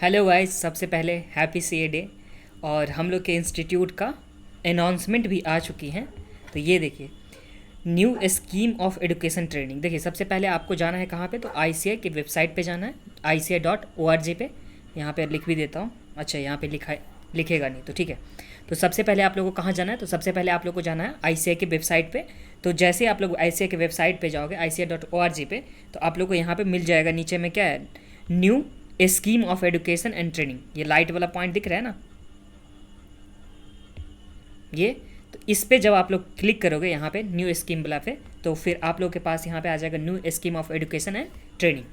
Hello guys, सबसे पहले happy सी day. और हम लोग के इंस्टीट्यूट का अनाउंसमेंट भी आ चुकी हैं। तो ये देखिए, new scheme of education training. देखिए, सबसे पहले आपको जाना है कहाँ पे, तो आईसीआई की वेबसाइट पे जाना है, ICI.org पे। यहाँ पे लिख भी देता हूँ। अच्छा, यहाँ पे लिखा है, लिखेगा नहीं तो ठीक है। तो सबसे पहले आप लोगों को कहाँ जाना है, तो सबसे पहले आप लोग को जाना है आईसीआई की वेबसाइट पे। तो जैसे आप लोग आईसीआई की वेबसाइट पे जाओगे, ICI.org पे, तो आप लोग को यहाँ पे मिल जाएगा, नीचे में क्या है, new scheme of education and training. ये लाइट वाला पॉइंट दिख रहा है ना, ये। तो इस पे जब आप लोग क्लिक करोगे यहाँ पे न्यू स्कीम वाला पे, तो फिर आप लोग के पास यहाँ पे आ जाएगा new scheme of education and training.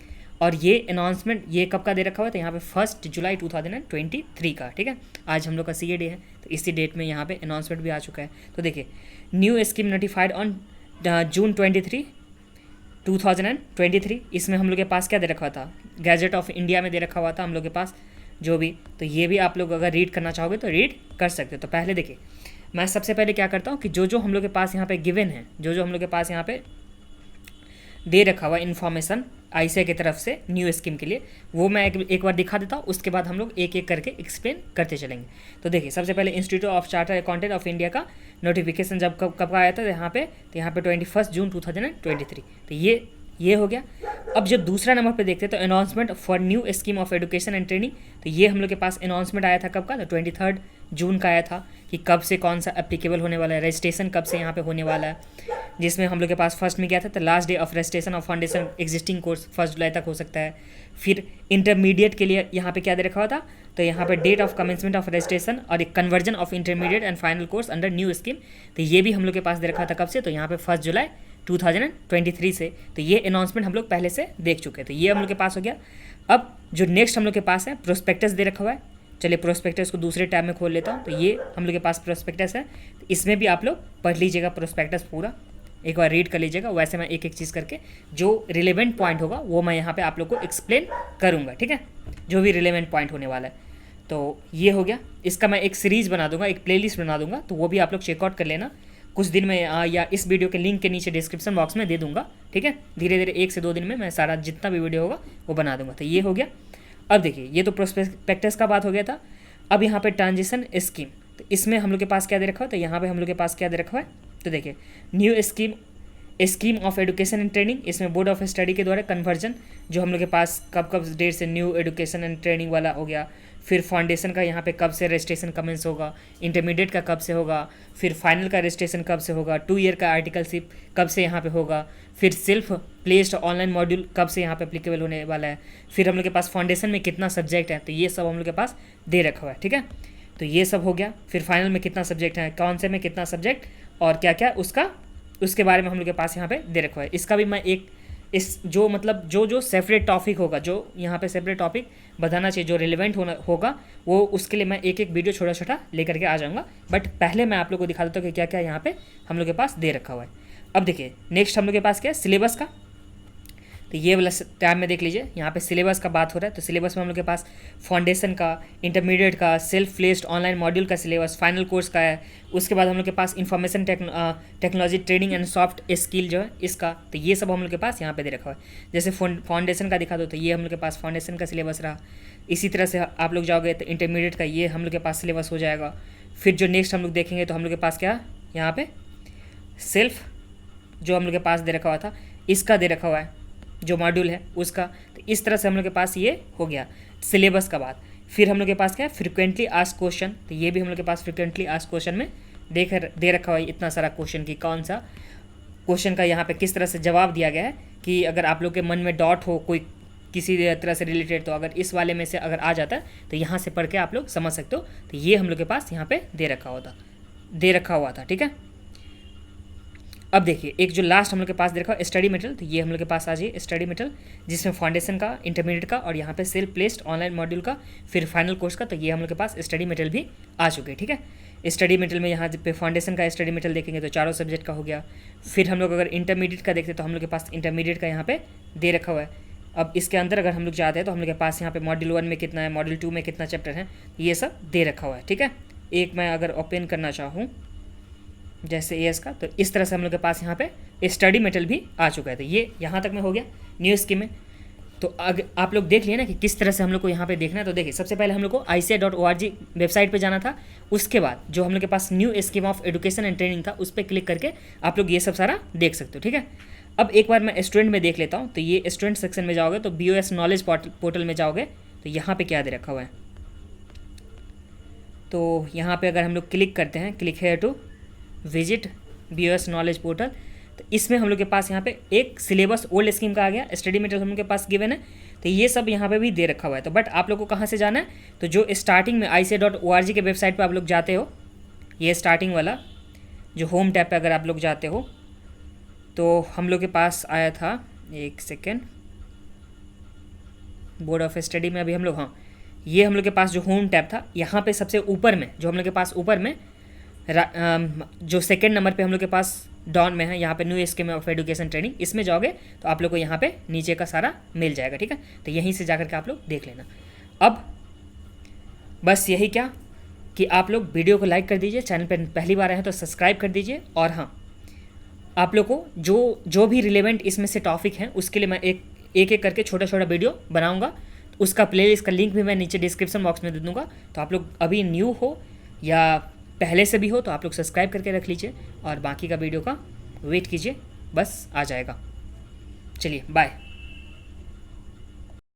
और ये अनाउंसमेंट ये कब का दे रखा हुआ है, तो यहाँ पे 1 जुलाई 2023 का, ठीक है। आज हम लोग का CA डे है, तो इसी डेट में यहाँ पे अनाउंसमेंट भी आ चुका है। तो देखिए, new scheme notified on June 23, 2023। इसमें हम लोग के पास क्या दे रखा था, गैजेट ऑफ इंडिया में दे रखा हुआ था हम लोग के पास जो भी। तो ये भी आप लोग अगर रीड करना चाहोगे तो रीड कर सकते हो। तो पहले देखिए, मैं सबसे पहले क्या करता हूँ कि जो जो हम लोग के पास यहाँ पे गिवन है, जो जो हम लोग के पास यहाँ पे दे रखा हुआ इन्फॉर्मेशन आईसीआई की तरफ से न्यू स्कीम के लिए, वो मैं एक बार दिखा देता हूँ। उसके बाद हम लोग एक एक करके एक्सप्लेन करते चलेंगे। तो देखिए, सबसे पहले institute of chartered accountant of India का नोटिफिकेशन जब कब कब आया था, तो यहाँ पे 21 जून 2023। तो ये हो गया। अब जो दूसरा नंबर पे देखते हैं, तो announcement for new scheme of education and training. तो ये हम लोग के पास अनाउंसमेंट आया था कब का, तो 23 जून का आया था कि कब से कौन सा एप्लीकेबल होने वाला है, रजिस्ट्रेशन कब से यहाँ पे होने वाला है। जिसमें हम लोग के पास फर्स्ट में क्या था, तो last day of registration of foundation existing course 1 जुलाई तक हो सकता है। फिर इंटरमीडिएट के लिए यहाँ पे क्या दे रखा हुआ था, तो यहाँ पे date of commencement of registration और एक conversion of intermediate and final course under new scheme. तो ये भी हम लोग के पास दे रखा था कब से, तो यहाँ पे 1 जुलाई 2023 से। तो ये अनाउंसमेंट हम लोग पहले से देख चुके हैं। तो ये हम लोग के पास हो गया। अब जो नेक्स्ट हम लोग के पास है, प्रोस्पेक्टस दे रखा हुआ है। चलिए, प्रोस्पेक्टस को दूसरे टैब में खोल लेता हूँ। तो ये हम लोग के पास प्रोस्पेक्टस है। तो इसमें भी आप लोग पढ़ लीजिएगा प्रोस्पेक्टस पूरा, एक बार रीड कर लीजिएगा। वैसे मैं एक एक चीज़ करके जो रिलेवेंट पॉइंट होगा वो मैं यहाँ पे आप लोग को एक्सप्लेन करूँगा, ठीक है, जो भी रिलेवेंट पॉइंट होने वाला है। तो ये हो गया। इसका मैं एक सीरीज़ बना दूंगा, एक प्लेलिस्ट बना दूंगा, तो वो भी आप लोग चेकआउट कर लेना कुछ दिन में, या इस वीडियो के लिंक के नीचे डिस्क्रिप्शन बॉक्स में दे दूंगा, ठीक है। धीरे धीरे 1 से 2 दिन में मैं सारा जितना भी वीडियो होगा वो बना दूंगा। तो ये हो गया। अब देखिए, ये तो प्रोस्पेक्टस का बात हो गया था। अब यहाँ पे ट्रांजिशन स्कीम, तो इसमें हम लोग के पास क्या दे रखा है, तो यहाँ पे हम लोग के पास क्या दे रखा है, तो देखिए, new scheme of education and training. इसमें बोर्ड ऑफ स्टडी के द्वारा कन्वर्जन, जो हम लोग के पास कब कब डेट से न्यू एजुकेशन एंड ट्रेनिंग वाला हो गया। फिर फाउंडेशन का यहाँ पे कब से रजिस्ट्रेशन कमेंस होगा, इंटरमीडिएट का कब से होगा, फिर फाइनल का रजिस्ट्रेशन कब से होगा, 2 ईयर का आर्टिकलशिप कब से यहाँ पे होगा, फिर सेल्फ प्लेस्ड ऑनलाइन मॉड्यूल कब से यहाँ पे एप्लीकेबल होने वाला है। फिर हम लोग के पास फाउंडेशन में कितना सब्जेक्ट है, तो ये सब हम लोग के पास दे रखा हुआ है, ठीक है। तो ये सब हो गया। फिर फाइनल में कितना सब्जेक्ट है, कौन से में कितना सब्जेक्ट और क्या क्या, उसके बारे में हम लोग के पास यहाँ पे दे रखा है। इसका भी मैं एक इस जो मतलब जो सेपरेट टॉपिक होगा, जो यहाँ पे सेपरेट टॉपिक बताना चाहिए, जो रिलेवेंट होगा, वो उसके लिए मैं एक एक वीडियो छोटा छोटा लेकर के आ जाऊँगा। बट पहले मैं आप लोग को दिखा देता हूँ कि क्या क्या यहाँ पे हम लोग के पास दे रखा हुआ है। अब देखिए, नेक्स्ट हम लोग के पास क्या है, सिलेबस का। तो ये वाला टैब में देख लीजिए, यहाँ पे सिलेबस का बात हो रहा है। तो सिलेबस में हम लोग के पास फाउंडेशन का, इंटरमीडिएट का, सेल्फ प्लेस्ड ऑनलाइन मॉड्यूल का सिलेबस, फाइनल कोर्स का है। उसके बाद हम लोग के पास information technology training and soft skill जो है इसका, तो ये सब हम लोग के पास यहाँ पे दे रखा है। जैसे फाउंडेशन का दिखा दो, तो ये हम लोग के पास फाउंडेशन का सिलेबस रहा। इसी तरह से आप लोग जाओगे तो इंटरमीडिएट का ये हम लोग के पास सिलेबस हो जाएगा। फिर जो नेक्स्ट हम लोग देखेंगे, तो हम लोग के पास क्या यहाँ पे सेल्फ जो हम लोग के पास दे रखा हुआ था, इसका दे रखा हुआ है जो मॉड्यूल है उसका। तो इस तरह से हम लोग के पास ये हो गया सिलेबस का बात। फिर हम लोग के पास क्या है, फ्रिक्वेंटली आस्क्ड क्वेश्चन। तो ये भी हम लोग के पास फ्रिक्वेंटली आस्क्ड क्वेश्चन में दे रखा हुआ है इतना सारा क्वेश्चन की कौन सा क्वेश्चन का यहाँ पे किस तरह से जवाब दिया गया है, कि अगर आप लोग के मन में डाउट हो कोई किसी तरह से रिलेटेड, तो अगर इस वाले में से अगर आ जाता है तो यहाँ से पढ़ के आप लोग समझ सकते हो। तो ये हम लोग के पास यहाँ पे दे रखा हुआ था, ठीक है। अब देखिए, एक जो लास्ट हम लोग के पास देखा स्टडी मटेरियल, तो ये हम लोग के पास आ जाइए स्टडी मटेरियल, जिसमें फाउंडेशन का, इंटरमीडिएट का और यहाँ पे सेल्फ प्लेस्ड ऑनलाइन मॉड्यूल का, फिर फाइनल कोर्स का। तो ये हम लोग के पास स्टडी मटेरियल भी आ चुके हैं, ठीक है। स्टडी मटेरियल में यहाँ पे फाउंडेशन का स्टडी मटेरियल देखेंगे तो 4 सब्जेक्ट का हो गया। फिर हम लोग अगर इंटरमीडिएट का देखते हैं, तो हम लोग के पास इंटरमीडिएट का यहाँ पे दे रखा हुआ है। अब इसके अंदर अगर हम लोग जाते हैं, तो हम लोग के पास यहाँ पे मॉड्यूल 1 में कितना है, मॉड्यूल 2 में कितना चैप्टर है, ये सब दे रखा हुआ है, ठीक है। एक मैं अगर ओपन करना चाहूँ जैसे AS का, तो इस तरह से हम लोग के पास यहाँ पे स्टडी मटेरियल भी आ चुका है। तो ये यहाँ तक में हो गया न्यू स्कीम में। तो अगर आप लोग देख लिए ना कि किस तरह से हम लोग को यहाँ पे देखना है, तो देखिए सबसे पहले हम लोग को ICAI.org वेबसाइट पे जाना था। उसके बाद जो हम लोग के पास new scheme of education and training था उस पर क्लिक करके आप लोग ये सब सारा देख सकते हो, ठीक है। अब एक बार मैं स्टूडेंट में देख लेता हूँ। तो ये स्टूडेंट सेक्शन में जाओगे तो BOS नॉलेज पोर्टल में जाओगे तो यहाँ पे क्या दे रखा हुआ है, तो यहाँ पे अगर हम लोग क्लिक करते हैं, click here to visit BOS knowledge portal, तो इसमें हम लोग के पास यहाँ पे एक सिलेबस ओल्ड स्कीम का आ गया, स्टडी मटेरियल हम लोग के पास गिवन है, तो ये सब यहाँ पे भी दे रखा हुआ है। तो बट आप लोग को कहाँ से जाना है, तो जो स्टार्टिंग में ICAI.org के वेबसाइट पे आप लोग जाते हो, ये स्टार्टिंग वाला जो होम टैब पे अगर आप लोग जाते हो तो हम लोग के पास आया था, एक सेकेंड, बोर्ड ऑफ स्टडी में अभी हम लोग, हाँ ये हम लोग के पास जो होम टैब था, यहाँ पे सबसे ऊपर में जो हम लोग के पास ऊपर में जो सेकंड नंबर पे हम लोग के पास डाउन में है, यहाँ पे new scheme of education training, इसमें जाओगे तो आप लोग को यहाँ पे नीचे का सारा मिल जाएगा, ठीक है। तो यहीं से जाकर के आप लोग देख लेना। अब बस यही क्या कि आप लोग वीडियो को लाइक कर दीजिए, चैनल पर पहली बार आए हैं तो सब्सक्राइब कर दीजिए, और हाँ आप लोग को जो भी रिलेवेंट इसमें से टॉपिक हैं उसके लिए मैं एक करके छोटा छोटा वीडियो बनाऊँगा। उसका प्लेलिस्ट का लिंक भी मैं नीचे डिस्क्रिप्शन बॉक्स में दे दूँगा। तो आप लोग अभी न्यू हो या पहले से भी हो तो आप लोग सब्सक्राइब करके रख लीजिए, और बाकी का वीडियो का वेट कीजिए, बस आ जाएगा। चलिए बाय।